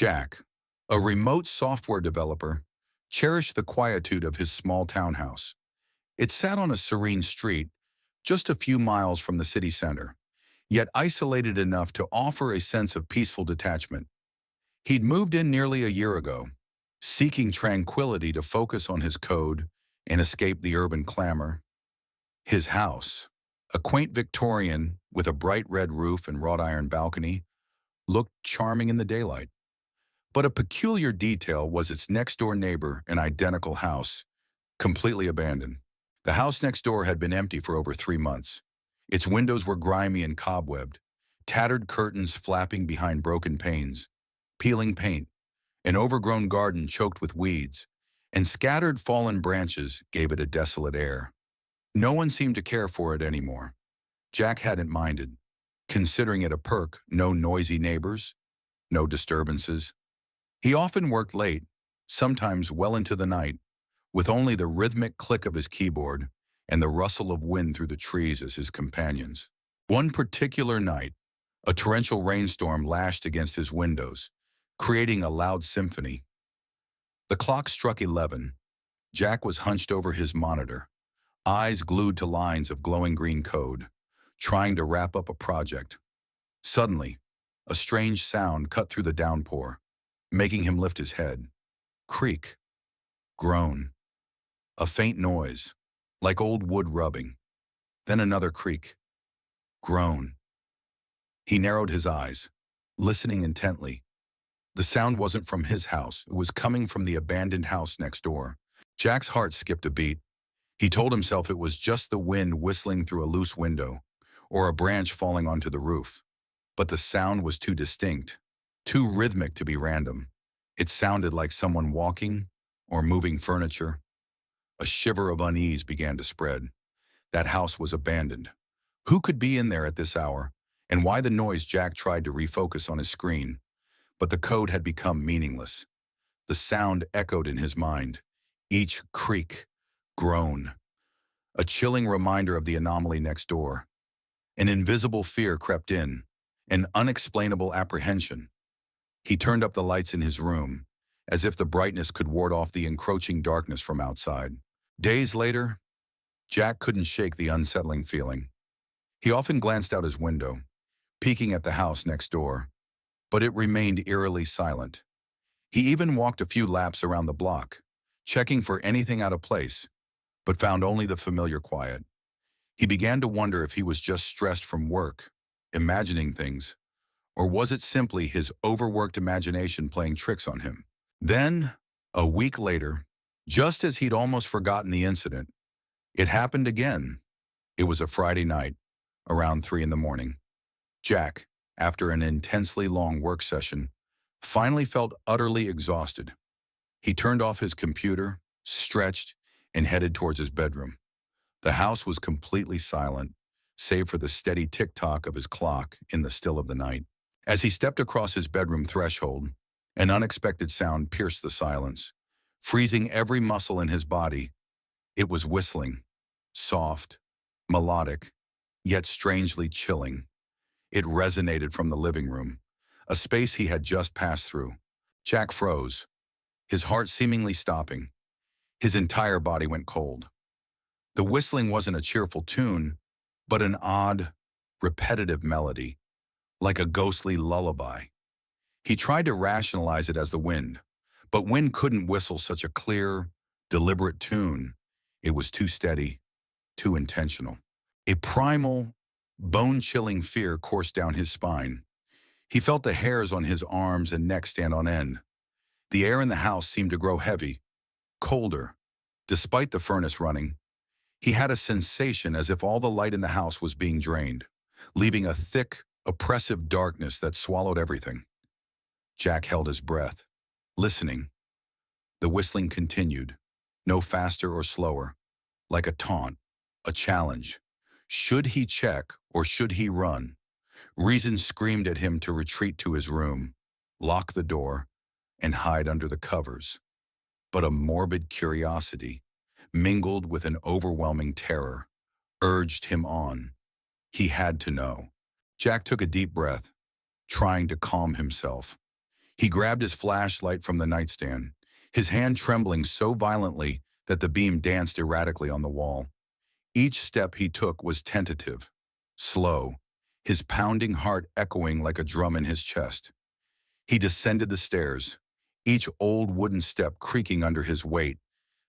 Jack, a remote software developer, cherished the quietude of his small townhouse. It sat on a serene street, just a few miles from the city center, yet isolated enough to offer a sense of peaceful detachment. He'd moved in nearly a year ago, seeking tranquility to focus on his code and escape the urban clamor. His house, a quaint Victorian with a bright red roof and wrought iron balcony, looked charming in the daylight. But a peculiar detail was its next-door neighbor, an identical house, completely abandoned. The house next door had been empty for over 3 months. Its windows were grimy and cobwebbed, tattered curtains flapping behind broken panes, peeling paint, an overgrown garden choked with weeds, and scattered fallen branches gave it a desolate air. No one seemed to care for it anymore. Jack hadn't minded, considering it a perk: no noisy neighbors, no disturbances. He often worked late, sometimes well into the night, with only the rhythmic click of his keyboard and the rustle of wind through the trees as his companions. One particular night, a torrential rainstorm lashed against his windows, creating a loud symphony. The clock struck 11. Jack was hunched over his monitor, eyes glued to lines of glowing green code, trying to wrap up a project. Suddenly, a strange sound cut through the downpour, making him lift his head. Creak. Groan. A faint noise, like old wood rubbing. Then another creak. Groan. He narrowed his eyes, listening intently. The sound wasn't from his house. It was coming from the abandoned house next door. Jack's heart skipped a beat. He told himself it was just the wind whistling through a loose window, or a branch falling onto the roof. But the sound was too distinct, too rhythmic to be random. It sounded like someone walking or moving furniture. A shiver of unease began to spread. That house was abandoned. Who could be in there at this hour? And why the noise? Jack tried to refocus on his screen, but the code had become meaningless. The sound echoed in his mind, each creak, groan, a chilling reminder of the anomaly next door. An invisible fear crept in, an unexplainable apprehension. He turned up the lights in his room, as if the brightness could ward off the encroaching darkness from outside. Days later, Jack couldn't shake the unsettling feeling. He often glanced out his window, peeking at the house next door, but it remained eerily silent. He even walked a few laps around the block, checking for anything out of place, but found only the familiar quiet. He began to wonder if he was just stressed from work, imagining things, or was it simply his overworked imagination playing tricks on him? Then, a week later, just as he'd almost forgotten the incident, it happened again. It was a Friday night, around 3 in the morning. Jack, after an intensely long work session, finally felt utterly exhausted. He turned off his computer, stretched, and headed towards his bedroom. The house was completely silent, save for the steady tick-tock of his clock in the still of the night. As he stepped across his bedroom threshold, an unexpected sound pierced the silence, freezing every muscle in his body. It was whistling, soft, melodic, yet strangely chilling. It resonated from the living room, a space he had just passed through. Jack froze, his heart seemingly stopping. His entire body went cold. The whistling wasn't a cheerful tune, but an odd, repetitive melody, like a ghostly lullaby. He tried to rationalize it as the wind, but wind couldn't whistle such a clear, deliberate tune. It was too steady, too intentional. A primal, bone-chilling fear coursed down his spine. He felt the hairs on his arms and neck stand on end. The air in the house seemed to grow heavy, colder. Despite the furnace running, he had a sensation as if all the light in the house was being drained, leaving a thick, oppressive darkness that swallowed everything. Jack held his breath, listening. The whistling continued, no faster or slower, like a taunt, a challenge. Should he check or should he run? Reason screamed at him to retreat to his room, lock the door, and hide under the covers. But a morbid curiosity, mingled with an overwhelming terror, urged him on. He had to know. Jack took a deep breath, trying to calm himself. He grabbed his flashlight from the nightstand, his hand trembling so violently that the beam danced erratically on the wall. Each step he took was tentative, slow, his pounding heart echoing like a drum in his chest. He descended the stairs, each old wooden step creaking under his weight,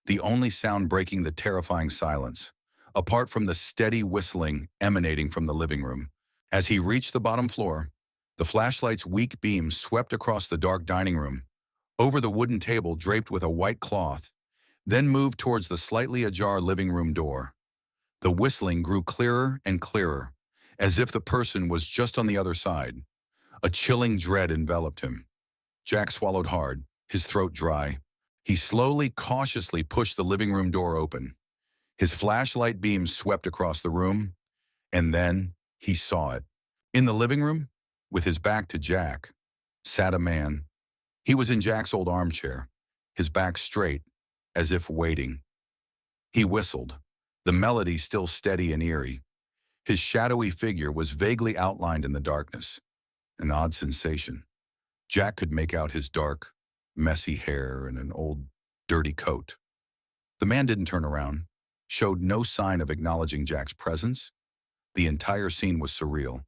the only sound breaking the terrifying silence, apart from the steady whistling emanating from the living room. As he reached the bottom floor, the flashlight's weak beam swept across the dark dining room, over the wooden table draped with a white cloth, then moved towards the slightly ajar living room door. The whistling grew clearer and clearer, as if the person was just on the other side. A chilling dread enveloped him. Jack swallowed hard, his throat dry. He slowly, cautiously pushed the living room door open. His flashlight beam swept across the room, and then he saw it. In the living room, with his back to Jack, sat a man. He was in Jack's old armchair, his back straight, as if waiting. He whistled, the melody still steady and eerie. His shadowy figure was vaguely outlined in the darkness, an odd sensation. Jack could make out his dark, messy hair and an old, dirty coat. The man didn't turn around, showed no sign of acknowledging Jack's presence. The entire scene was surreal,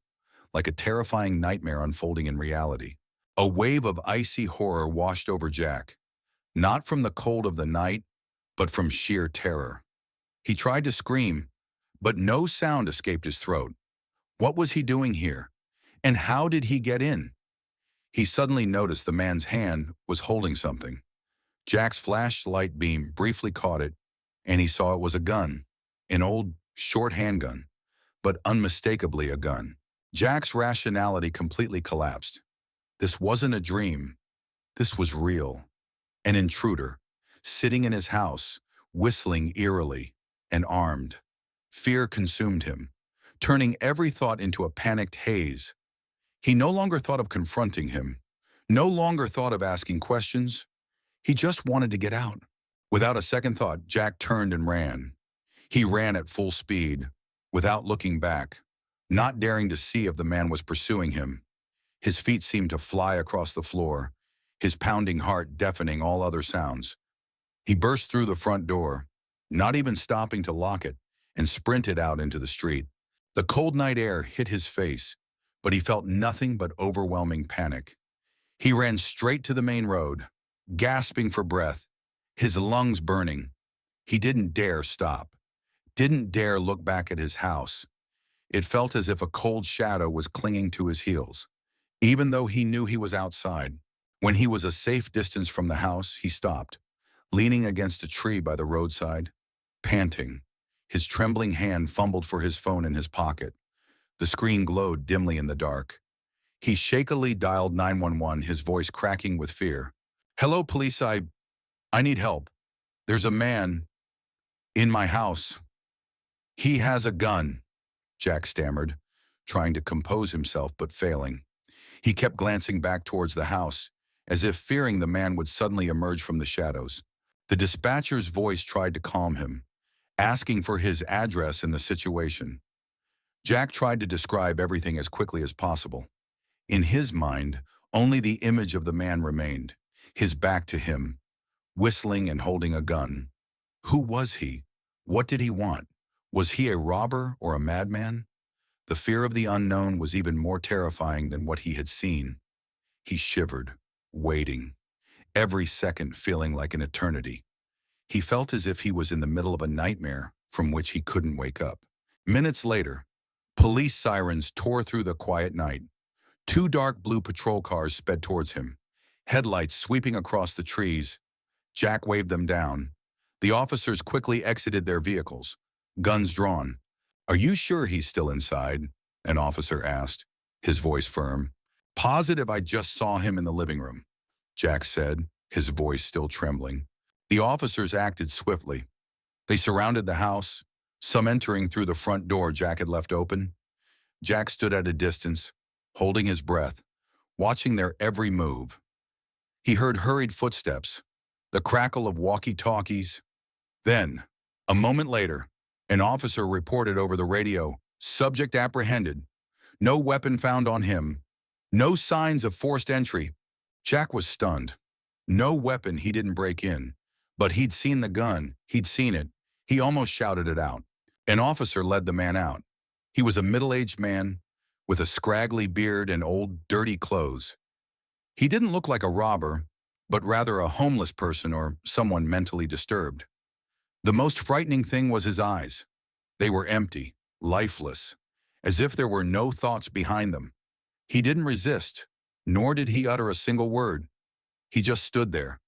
like a terrifying nightmare unfolding in reality. A wave of icy horror washed over Jack, not from the cold of the night, but from sheer terror. He tried to scream, but no sound escaped his throat. What was he doing here? And how did he get in? He suddenly noticed the man's hand was holding something. Jack's flashlight beam briefly caught it, and he saw it was a gun, an old, short handgun, but unmistakably a gun. Jack's rationality completely collapsed. This wasn't a dream. This was real. An intruder, sitting in his house, whistling eerily, and armed. Fear consumed him, turning every thought into a panicked haze. He no longer thought of confronting him, no longer thought of asking questions. He just wanted to get out. Without a second thought, Jack turned and ran. He ran at full speed, without looking back, not daring to see if the man was pursuing him. His feet seemed to fly across the floor, his pounding heart deafening all other sounds. He burst through the front door, not even stopping to lock it, and sprinted out into the street. The cold night air hit his face, but he felt nothing but overwhelming panic. He ran straight to the main road, gasping for breath, his lungs burning. He didn't dare stop, didn't dare look back at his house. It felt as if a cold shadow was clinging to his heels. Even though he knew he was outside, when he was a safe distance from the house, he stopped, leaning against a tree by the roadside, panting. His trembling hand fumbled for his phone in his pocket. The screen glowed dimly in the dark. He shakily dialed 911, his voice cracking with fear. "Hello, police, I need help. There's a man in my house. He has a gun," Jack stammered, trying to compose himself but failing. He kept glancing back towards the house, as if fearing the man would suddenly emerge from the shadows. The dispatcher's voice tried to calm him, asking for his address and the situation. Jack tried to describe everything as quickly as possible. In his mind, only the image of the man remained, his back to him, whistling and holding a gun. Who was he? What did he want? Was he a robber or a madman? The fear of the unknown was even more terrifying than what he had seen. He shivered, waiting, every second feeling like an eternity. He felt as if he was in the middle of a nightmare from which he couldn't wake up. Minutes later, police sirens tore through the quiet night. Two dark blue patrol cars sped towards him, headlights sweeping across the trees. Jack waved them down. The officers quickly exited their vehicles, guns drawn. "Are you sure he's still inside?" an officer asked, his voice firm. "Positive I just saw him in the living room," Jack said, his voice still trembling. The officers acted swiftly. They surrounded the house, some entering through the front door Jack had left open. Jack stood at a distance, holding his breath, watching their every move. He heard hurried footsteps, the crackle of walkie-talkies. Then, a moment later, an officer reported over the radio, "Subject apprehended. No weapon found on him. No signs of forced entry." Jack was stunned. No weapon he didn't break in, but he'd seen the gun, he'd seen it. He almost shouted it out. An officer led the man out. He was a middle-aged man with a scraggly beard and old, dirty clothes. He didn't look like a robber, but rather a homeless person or someone mentally disturbed. The most frightening thing was his eyes. They were empty, lifeless, as if there were no thoughts behind them. He didn't resist, nor did he utter a single word. He just stood there,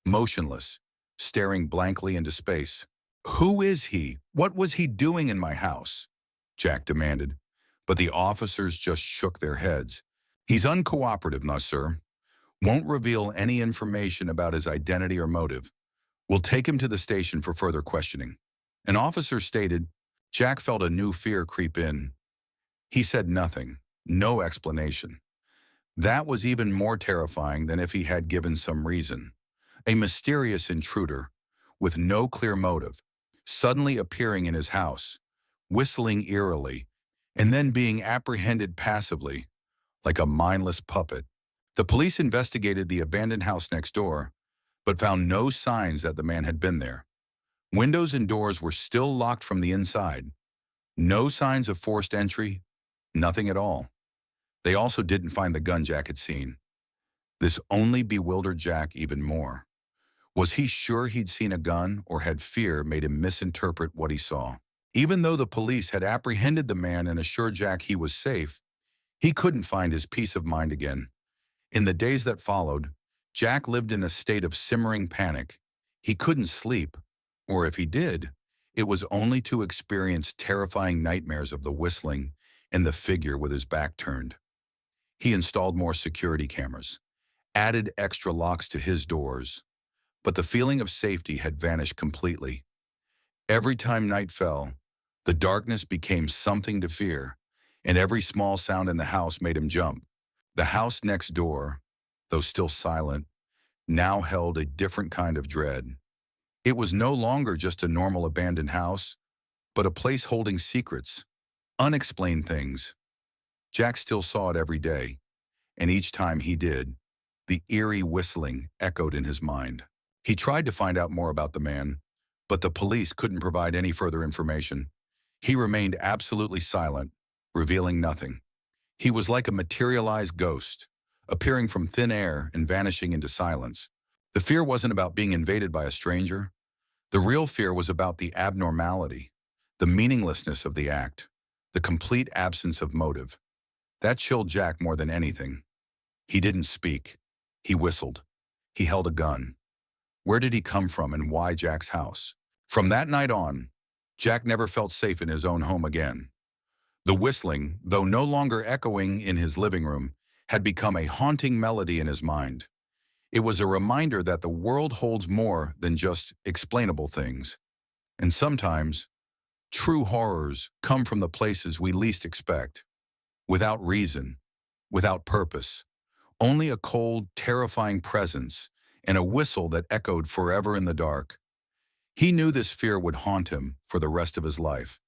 motionless, staring blankly into space. "Who is he? What was he doing in my house?" Jack demanded. But the officers just shook their heads. "He's uncooperative, no, sir. Won't reveal any information about his identity or motive. We'll take him to the station for further questioning." An officer stated. Jack felt a new fear creep in. He said nothing, no explanation. That was even more terrifying than if he had given some reason. A mysterious intruder, with no clear motive, suddenly appearing in his house, whistling eerily, and then being apprehended passively, like a mindless puppet. The police investigated the abandoned house next door, but found no signs that the man had been there. Windows and doors were still locked from the inside. No signs of forced entry, nothing at all. They also didn't find the gun Jack had seen. This only bewildered Jack even more. Was he sure he'd seen a gun, or had fear made him misinterpret what he saw? Even though the police had apprehended the man and assured Jack he was safe, he couldn't find his peace of mind again. In the days that followed, Jack lived in a state of simmering panic. He couldn't sleep, or if he did, it was only to experience terrifying nightmares of the whistling and the figure with his back turned. He installed more security cameras, added extra locks to his doors, but the feeling of safety had vanished completely. Every time night fell, the darkness became something to fear, and every small sound in the house made him jump. The house next door, though still silent, now held a different kind of dread. It was no longer just a normal abandoned house, but a place holding secrets, unexplained things. Jack still saw it every day, and each time he did, the eerie whistling echoed in his mind. He tried to find out more about the man, but the police couldn't provide any further information. He remained absolutely silent, revealing nothing. He was like a materialized ghost, appearing from thin air and vanishing into silence. The fear wasn't about being invaded by a stranger. The real fear was about the abnormality, the meaninglessness of the act, the complete absence of motive. That chilled Jack more than anything. He didn't speak. He whistled. He held a gun. Where did he come from, and why Jack's house? From that night on, Jack never felt safe in his own home again. The whistling, though no longer echoing in his living room, had become a haunting melody in his mind. It was a reminder that the world holds more than just explainable things. And sometimes, true horrors come from the places we least expect. Without reason, without purpose, only a cold, terrifying presence and a whistle that echoed forever in the dark. He knew this fear would haunt him for the rest of his life.